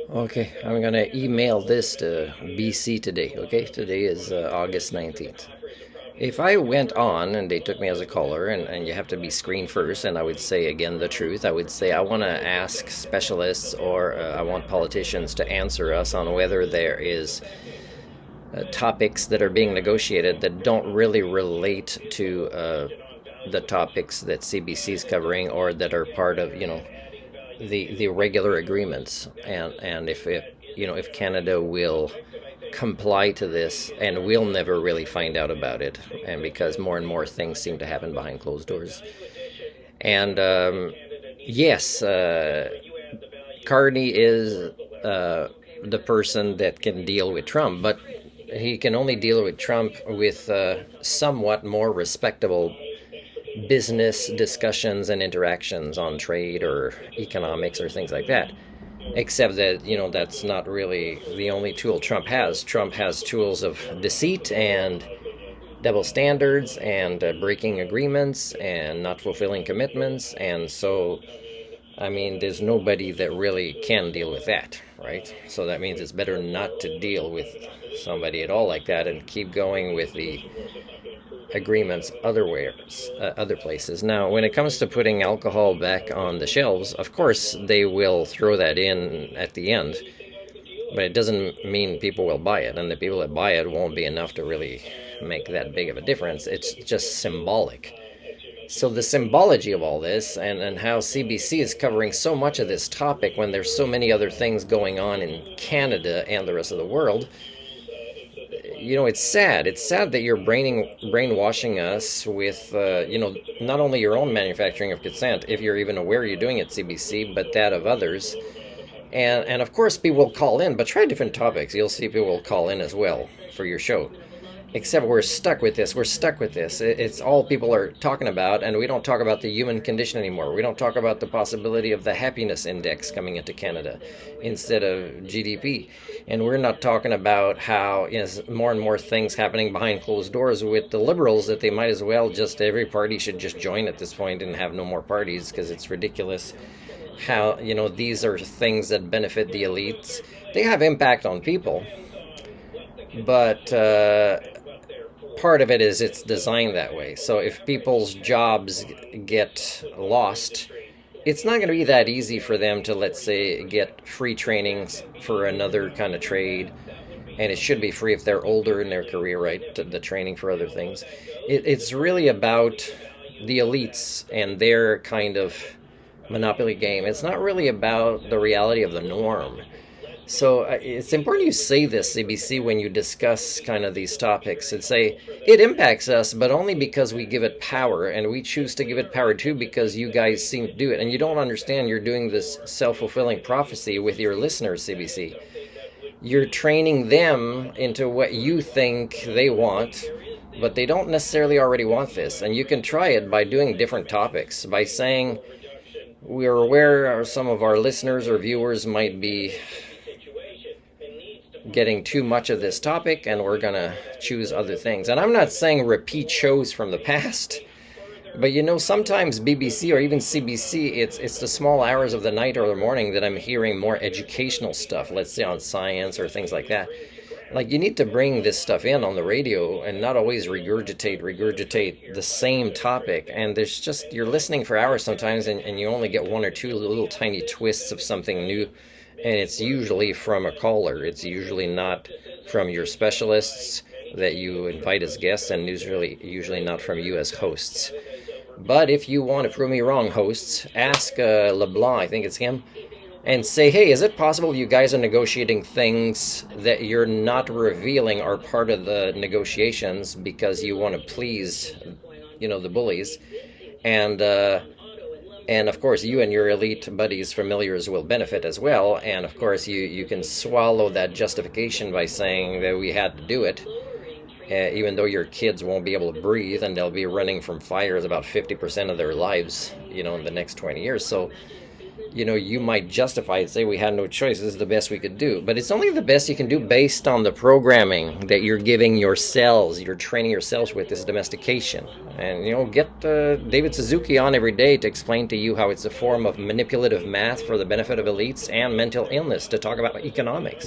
Okay, I'm gonna email this to BC today. Okay, today is August 19th. If I went on and they took me as a caller, and you have to be screened first, and I would say again the truth, I would say I want to ask specialists or I want politicians to answer us on whether there is topics that are being negotiated that don't really relate to the topics that CBC is covering or that are part of, the regular agreements, and if it, if Canada will comply to this, and we'll never really find out about it, and because more and more things seem to happen behind closed doors. And yes, Carney is the person that can deal with Trump, but he can only deal with Trump with somewhat more respectable business discussions and interactions on trade or economics or things like that. Except that, that's not really the only tool Trump has. Trump has tools of deceit and double standards and breaking agreements and not fulfilling commitments. And so, I mean, there's nobody that really can deal with that, right? So that means it's better not to deal with somebody at all like that and keep going with the agreements other places. Now, when it comes to putting alcohol back on the shelves, of course they will throw that in at the end, but it doesn't mean people will buy it, and the people that buy it won't be enough to really make that big of a difference. It's just symbolic. So the symbology of all this, and how CBC is covering so much of this topic when there's so many other things going on in Canada and the rest of the world, it's sad. It's sad that you're brainwashing us with, not only your own manufacturing of consent, if you're even aware you're doing it, CBC, but that of others. And of course, people will call in, but try different topics. You'll see people will call in as well for your show. Except we're stuck with this. We're stuck with this. It's all people are talking about, and we don't talk about the human condition anymore. We don't talk about the possibility of the happiness index coming into Canada instead of GDP. And we're not talking about how more and more things happening behind closed doors with the Liberals that they might as well just every party should just join at this point and have no more parties because it's ridiculous how these are things that benefit the elites. They have impact on people, but part of it is it's designed that way. So if people's jobs get lost, it's not going to be that easy for them to, let's say, get free trainings for another kind of trade. And it should be free if they're older in their career, right? The training for other things. It's really about the elites and their kind of monopoly game. It's not really about the reality of the norm. So it's important you say this, CBC, when you discuss kind of these topics, and say it impacts us, but only because we give it power, and we choose to give it power too because you guys seem to do it. And you don't understand you're doing this self-fulfilling prophecy with your listeners, CBC. You're training them into what you think they want, but they don't necessarily already want this. And you can try it by doing different topics, by saying, we are aware some of our listeners or viewers might be getting too much of this topic, and we're going to choose other things. And I'm not saying repeat shows from the past, but sometimes BBC or even CBC, it's the small hours of the night or the morning that I'm hearing more educational stuff, let's say on science or things like that. Like, you need to bring this stuff in on the radio and not always regurgitate the same topic. And there's just, you're listening for hours sometimes, and you only get one or two little tiny twists of something new. And it's usually from a caller. It's usually not from your specialists that you invite as guests, and usually not from you as hosts. But if you want to prove me wrong, hosts, ask LeBlanc, I think it's him, and say, hey, is it possible you guys are negotiating things that you're not revealing are part of the negotiations because you want to please, the bullies? And of course, you and your elite buddies, familiars will benefit as well. And of course, you can swallow that justification by saying that we had to do it, even though your kids won't be able to breathe and they'll be running from fires about 50% of their lives, in the next 20 years. So you might justify it, say we had no choice, this is the best we could do. But it's only the best you can do based on the programming that you're giving your cells, you're training your cells with this domestication. And, get David Suzuki on every day to explain to you how it's a form of manipulative math for the benefit of elites and mental illness to talk about economics.